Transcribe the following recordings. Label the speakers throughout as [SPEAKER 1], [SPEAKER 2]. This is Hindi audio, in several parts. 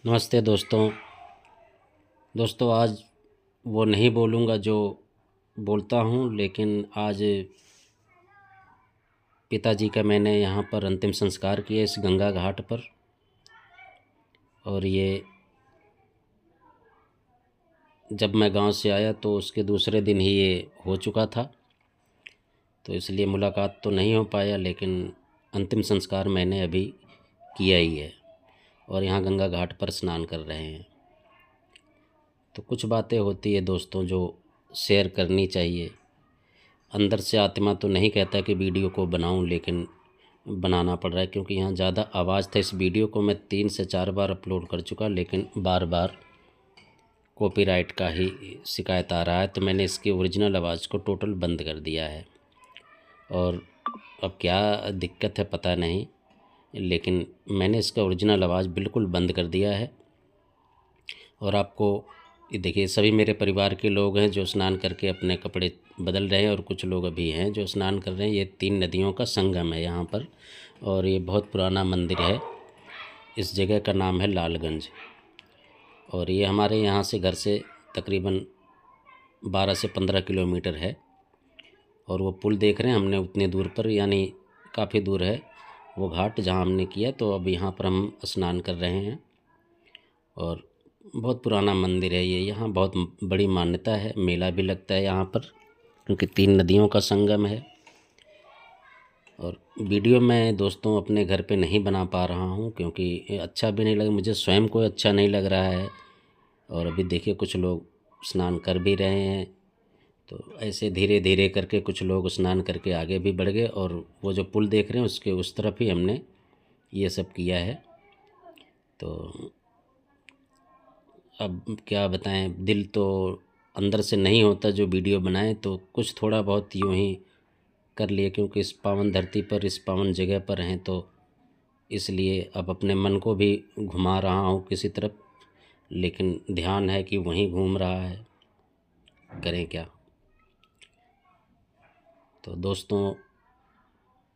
[SPEAKER 1] नमस्ते दोस्तों आज वो नहीं बोलूँगा जो बोलता हूँ, लेकिन आज पिताजी का मैंने यहाँ पर अंतिम संस्कार किया इस गंगा घाट पर। और ये जब मैं गांव से आया तो उसके दूसरे दिन ही ये हो चुका था, तो इसलिए मुलाकात तो नहीं हो पाया, लेकिन अंतिम संस्कार मैंने अभी किया ही है और यहाँ गंगा घाट पर स्नान कर रहे हैं। तो कुछ बातें होती है दोस्तों जो शेयर करनी चाहिए। अंदर से आत्मा तो नहीं कहता कि वीडियो को बनाऊं, लेकिन बनाना पड़ रहा है क्योंकि यहाँ ज़्यादा आवाज़ था। इस वीडियो को मैं 3 से 4 बार अपलोड कर चुका, लेकिन बार बार कॉपीराइट का ही शिकायत आ रहा है, तो मैंने इसकी ओरिजिनल आवाज़ को टोटल बंद कर दिया है। और अब क्या दिक्कत है पता नहीं, लेकिन मैंने इसका ओरिजिनल आवाज़ बिल्कुल बंद कर दिया है। और आपको ये देखिए, सभी मेरे परिवार के लोग हैं जो स्नान करके अपने कपड़े बदल रहे हैं, और कुछ लोग अभी हैं जो स्नान कर रहे हैं। ये 3 नदियों का संगम है यहाँ पर, और ये बहुत पुराना मंदिर है। इस जगह का नाम है लालगंज, और ये हमारे यहाँ से घर से तकरीबन 12 से 15 किलोमीटर है। और वो पुल देख रहे हैं हमने उतनी दूर पर, यानी काफ़ी दूर है वो घाट जहाँ हमने किया। तो अब यहाँ पर हम स्नान कर रहे हैं, और बहुत पुराना मंदिर है ये। यहाँ बहुत बड़ी मान्यता है, मेला भी लगता है यहाँ पर क्योंकि 3 नदियों का संगम है। और वीडियो मैं दोस्तों अपने घर पे नहीं बना पा रहा हूँ क्योंकि अच्छा भी नहीं लगा, मुझे स्वयं को अच्छा नहीं लग रहा है। और अभी देखिए कुछ लोग स्नान कर भी रहे हैं, तो ऐसे धीरे धीरे करके कुछ लोग स्नान करके आगे भी बढ़ गए, और वो जो पुल देख रहे हैं उसके उस तरफ ही हमने ये सब किया है। तो अब क्या बताएं, दिल तो अंदर से नहीं होता जो वीडियो बनाए, तो कुछ थोड़ा बहुत यूँ ही कर लिए क्योंकि इस पावन धरती पर, इस पावन जगह पर हैं, तो इसलिए अब अपने मन को भी घुमा रहा हूँ किसी तरफ, लेकिन ध्यान है कि वहीं घूम रहा है, करें क्या। तो दोस्तों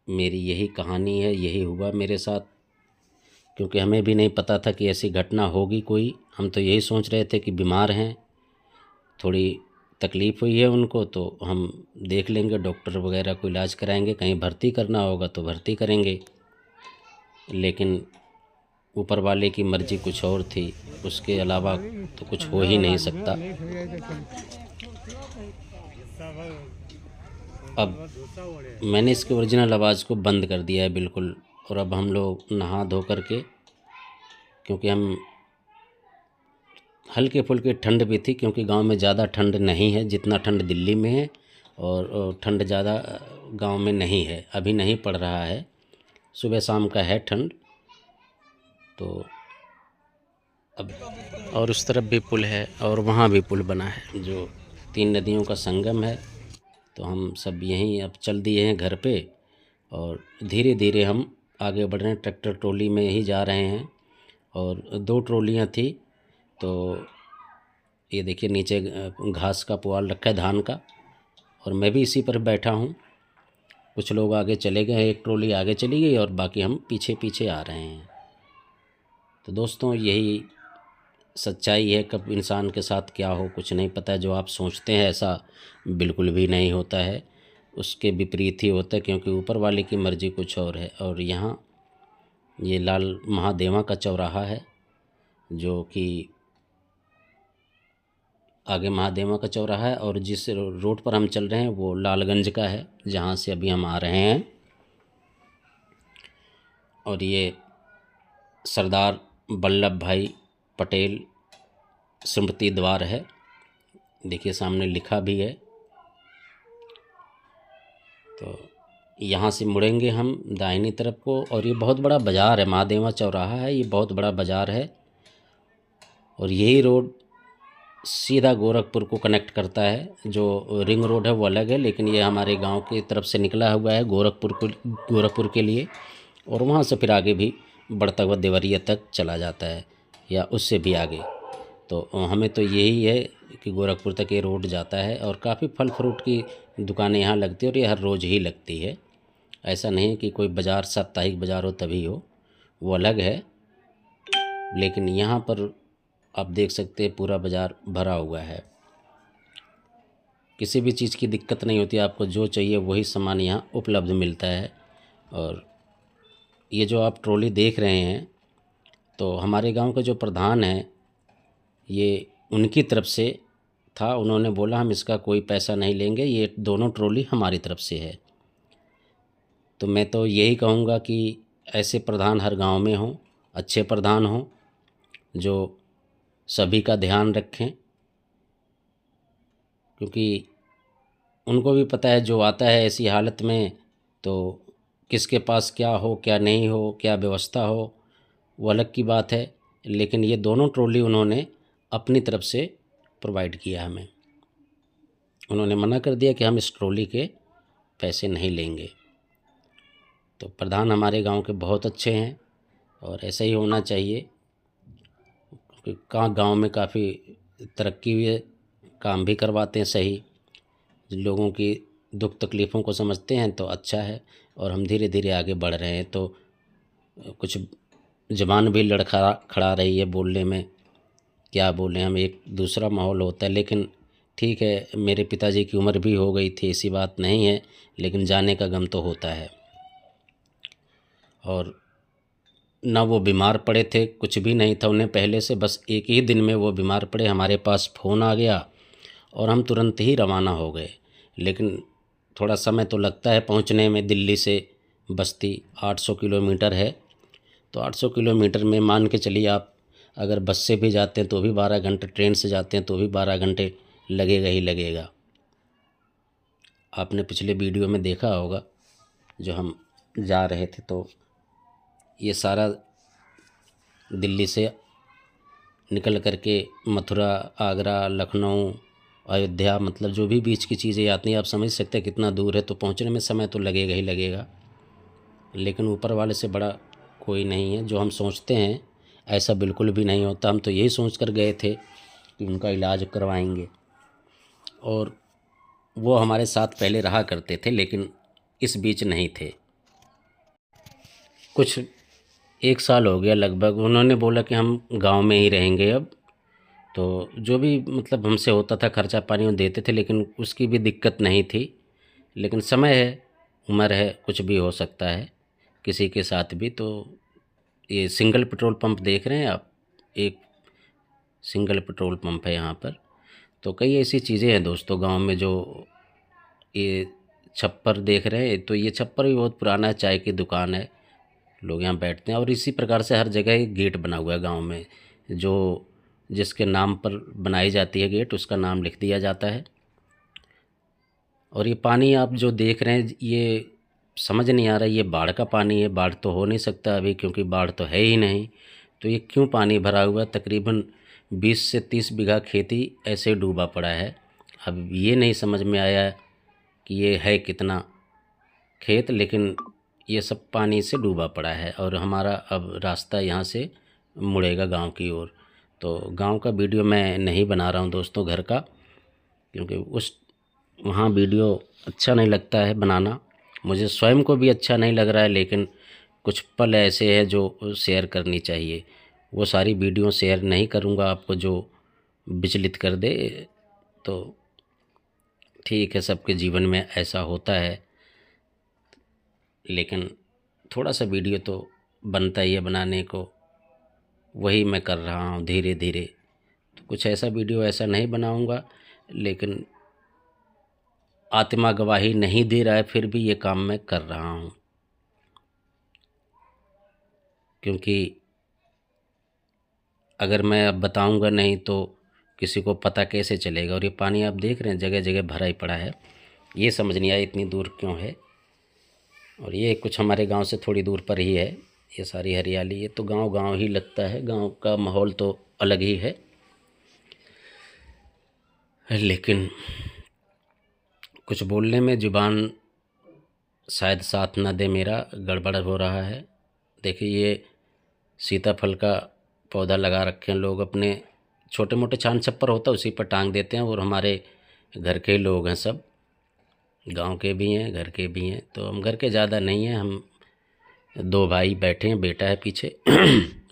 [SPEAKER 1] मेरी यही कहानी है, यही हुआ मेरे साथ, क्योंकि हमें भी नहीं पता था कि ऐसी घटना होगी कोई। हम तो यही सोच रहे थे कि बीमार हैं, थोड़ी तकलीफ़ हुई है उनको, तो हम देख लेंगे, डॉक्टर वगैरह को इलाज कराएंगे, कहीं भर्ती करना होगा तो भर्ती करेंगे। लेकिन ऊपर वाले की मर्ज़ी कुछ और थी, उसके अलावा तो कुछ हो ही नहीं सकता। अब मैंने इसके ओरिजिनल आवाज़ को बंद कर दिया है बिल्कुल। और अब हम लोग नहा धो करके, क्योंकि हम हल्के फुल्के, ठंड भी थी क्योंकि गांव में ज़्यादा ठंड नहीं है जितना ठंड दिल्ली में है, और ठंड ज़्यादा गांव में नहीं है, अभी नहीं पड़ रहा है, सुबह शाम का है ठंड। तो अब और उस तरफ भी पुल है और वहाँ भी पुल बना है जो 3 नदियों का संगम है। तो हम सब यहीं अब चल दिए हैं घर पे, और धीरे धीरे हम आगे बढ़ रहे हैं। ट्रैक्टर ट्रॉली में ही जा रहे हैं, और 2 ट्रॉलियाँ थी। तो ये देखिए नीचे घास का पुआल रखा है धान का, और मैं भी इसी पर बैठा हूँ। कुछ लोग आगे चले गए, एक ट्रॉली आगे चली गई और बाकी हम पीछे पीछे आ रहे हैं। तो दोस्तों यही सच्चाई है, कब इंसान के साथ क्या हो कुछ नहीं पता है। जो आप सोचते हैं ऐसा बिल्कुल भी नहीं होता है, उसके विपरीत ही होता है, क्योंकि ऊपर वाले की मर्ज़ी कुछ और है। और यहाँ ये लाल महादेवा का चौराहा है, जो कि आगे महादेवा का चौराहा है, और जिस रोड पर हम चल रहे हैं वो लालगंज का है, जहाँ से अभी हम आ रहे हैं। और ये सरदार वल्लभ भाई पटेल स्मृति द्वार है, देखिए सामने लिखा भी है। तो यहाँ से मुड़ेंगे हम दाहिनी तरफ को, और ये बहुत बड़ा बाज़ार है, महादेवा चौराहा है, ये बहुत बड़ा बाज़ार है। और यही रोड सीधा गोरखपुर को कनेक्ट करता है। जो रिंग रोड है वो अलग है, लेकिन ये हमारे गांव की तरफ से निकला हुआ है गोरखपुर के लिए, और वहाँ से फिर आगे भी बढ़ता हुआ देवरिया तक चला जाता है, या उससे भी आगे। तो हमें तो यही है कि गोरखपुर तक ये रोड जाता है, और काफ़ी फल फ्रूट की दुकानें यहाँ लगती है, और ये हर रोज़ ही लगती है। ऐसा नहीं कि कोई बाज़ार साप्ताहिक बाज़ार हो तभी हो, वो अलग है। लेकिन यहाँ पर आप देख सकते हैं पूरा बाज़ार भरा हुआ है। किसी भी चीज़ की दिक्कत नहीं होती, आपको जो चाहिए वही सामान यहाँ उपलब्ध मिलता है। और ये जो आप ट्रॉली देख रहे हैं, तो हमारे गांव का जो प्रधान है, ये उनकी तरफ से था। उन्होंने बोला हम इसका कोई पैसा नहीं लेंगे, ये दोनों ट्रॉली हमारी तरफ से है। तो मैं तो यही कहूँगा कि ऐसे प्रधान हर गांव में हों, अच्छे प्रधान हों जो सभी का ध्यान रखें, क्योंकि उनको भी पता है जो आता है ऐसी हालत में तो किसके पास क्या हो, क्या नहीं हो, क्या व्यवस्था हो, वो अलग की बात है। लेकिन ये दोनों ट्रॉली उन्होंने अपनी तरफ से प्रोवाइड किया हमें। उन्होंने मना कर दिया कि हम इस ट्रॉली के पैसे नहीं लेंगे। तो प्रधान हमारे गांव के बहुत अच्छे हैं और ऐसा ही होना चाहिए, क्योंकि गांव में काफ़ी तरक्की हुई है, काम भी करवाते हैं सही। जिन लोगों की दुख तकलीफ़ों को समझते हैं तो अच्छा है। और हम धीरे धीरे आगे बढ़ रहे हैं, तो कुछ ज़बान भी लड़खड़ा खड़ा रही है बोलने में, क्या बोलें हम, एक दूसरा माहौल होता है। लेकिन ठीक है, मेरे पिताजी की उम्र भी हो गई थी, ऐसी बात नहीं है, लेकिन जाने का गम तो होता है। और ना वो बीमार पड़े थे, कुछ भी नहीं था उन्हें पहले से, बस एक ही दिन में वो बीमार पड़े, हमारे पास फ़ोन आ गया और हम तुरंत ही रवाना हो गए। लेकिन थोड़ा समय तो लगता है पहुंचने में। दिल्ली से बस्ती 800 किलोमीटर है, तो 800 किलोमीटर में मान के चलिए आप, अगर बस से भी जाते हैं तो भी 12 घंटे, ट्रेन से जाते हैं तो भी 12 घंटे लगेगा ही लगेगा। आपने पिछले वीडियो में देखा होगा जो हम जा रहे थे, तो ये सारा दिल्ली से निकल करके मथुरा, आगरा, लखनऊ, अयोध्या, मतलब जो भी बीच की चीज़ें आती हैं, आप समझ सकते हैं कितना दूर है। तो पहुंचने में समय तो लगेगा ही लगेगा, लेकिन ऊपर वाले से बड़ा कोई नहीं है। जो हम सोचते हैं ऐसा बिल्कुल भी नहीं होता। हम तो यही सोच कर गए थे कि उनका इलाज करवाएंगे, और वो हमारे साथ पहले रहा करते थे, लेकिन इस बीच नहीं थे। कुछ 1 साल हो गया लगभग। उन्होंने बोला कि हम गांव में ही रहेंगे अब। तो जो भी मतलब हमसे होता था खर्चा पानी वो देते थे, लेकिन उसकी भी दिक्कत नहीं थी। लेकिन समय है, उम्र है, कुछ भी हो सकता है किसी के साथ भी। तो ये सिंगल पेट्रोल पंप देख रहे हैं आप, एक सिंगल पेट्रोल पंप है यहाँ पर। तो कई ऐसी चीज़ें हैं दोस्तों गांव में। जो ये छप्पर देख रहे हैं, तो ये छप्पर भी बहुत पुराना है, चाय की दुकान है, लोग यहाँ बैठते हैं। और इसी प्रकार से हर जगह एक गेट बना हुआ है गांव में, जो जिसके नाम पर बनाई जाती है गेट, उसका नाम लिख दिया जाता है। और ये पानी आप जो देख रहे हैं, ये समझ नहीं आ रहा ये बाढ़ का पानी है। बाढ़ तो हो नहीं सकता अभी, क्योंकि बाढ़ तो है ही नहीं। तो ये क्यों पानी भरा हुआ है? तकरीबन 20 से 30 बीघा खेती ऐसे डूबा पड़ा है। अब ये नहीं समझ में आया कि ये है कितना खेत, लेकिन ये सब पानी से डूबा पड़ा है। और हमारा अब रास्ता यहाँ से मुड़ेगा गांव की ओर। तो गांव का वीडियो मैं नहीं बना रहा हूँ दोस्तों, घर का, क्योंकि वहाँ वीडियो अच्छा नहीं लगता है बनाना, मुझे स्वयं को भी अच्छा नहीं लग रहा है। लेकिन कुछ पल ऐसे हैं जो शेयर करनी चाहिए। वो सारी वीडियो शेयर नहीं करूँगा आपको जो विचलित कर दे। तो ठीक है, सबके जीवन में ऐसा होता है, लेकिन थोड़ा सा वीडियो तो बनता ही है बनाने को। वही मैं कर रहा हूँ धीरे धीरे। तो कुछ ऐसा वीडियो ऐसा नहीं बनाऊँगा, लेकिन आत्मा गवाही नहीं दे रहा है, फिर भी ये काम मैं कर रहा हूँ, क्योंकि अगर मैं अब बताऊँगा नहीं तो किसी को पता कैसे चलेगा। और ये पानी आप देख रहे हैं जगह जगह भरा ही पड़ा है, ये समझ नहीं आया इतनी दूर क्यों है। और ये कुछ हमारे गांव से थोड़ी दूर पर ही है, ये सारी हरियाली। ये तो गांव गांव ही लगता है, गांव का माहौल तो अलग ही है। लेकिन कुछ बोलने में ज़ुबान शायद साथ ना दे, मेरा गड़बड़ हो रहा है। देखिए, ये सीताफल का पौधा लगा रखे हैं लोग, अपने छोटे मोटे छान छप्पर होता है उसी पर टांग देते हैं। और हमारे घर के लोग हैं सब, गांव के भी हैं घर के भी हैं। तो हम घर के ज़्यादा नहीं हैं, हम 2 भाई बैठे हैं, बेटा है पीछे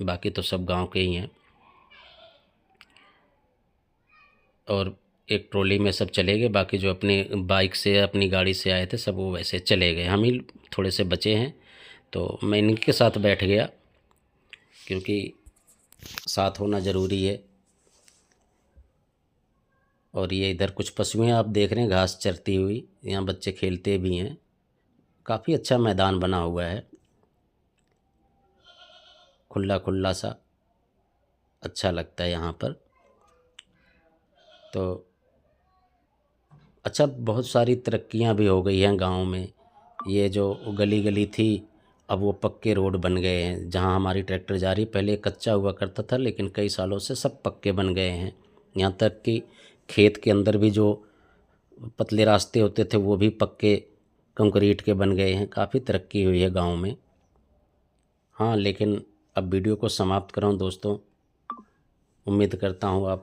[SPEAKER 1] बाकी तो सब गांव के ही हैं। और एक ट्रॉली में सब चले गए, बाकी जो अपने बाइक से अपनी गाड़ी से आए थे सब वो वैसे चले गए, हम ही थोड़े से बचे हैं। तो मैं इनके साथ बैठ गया क्योंकि साथ होना ज़रूरी है। और ये इधर कुछ पशुएं आप देख रहे हैं घास चरती हुई, यहाँ बच्चे खेलते भी हैं। काफ़ी अच्छा मैदान बना हुआ है, खुला खुला सा, अच्छा लगता है यहाँ पर। तो अच्छा, बहुत सारी तरक्कियाँ भी हो गई हैं गांव में। ये जो गली गली थी अब वो पक्के रोड बन गए हैं, जहां हमारी ट्रैक्टर जा रही, पहले कच्चा हुआ करता था लेकिन कई सालों से सब पक्के बन गए हैं। यहाँ तक कि खेत के अंदर भी जो पतले रास्ते होते थे वो भी पक्के कंक्रीट के बन गए हैं। काफ़ी तरक्की हुई है गांव में। हाँ, लेकिन अब वीडियो को समाप्त कर रहा हूँ दोस्तों। उम्मीद करता हूँ आप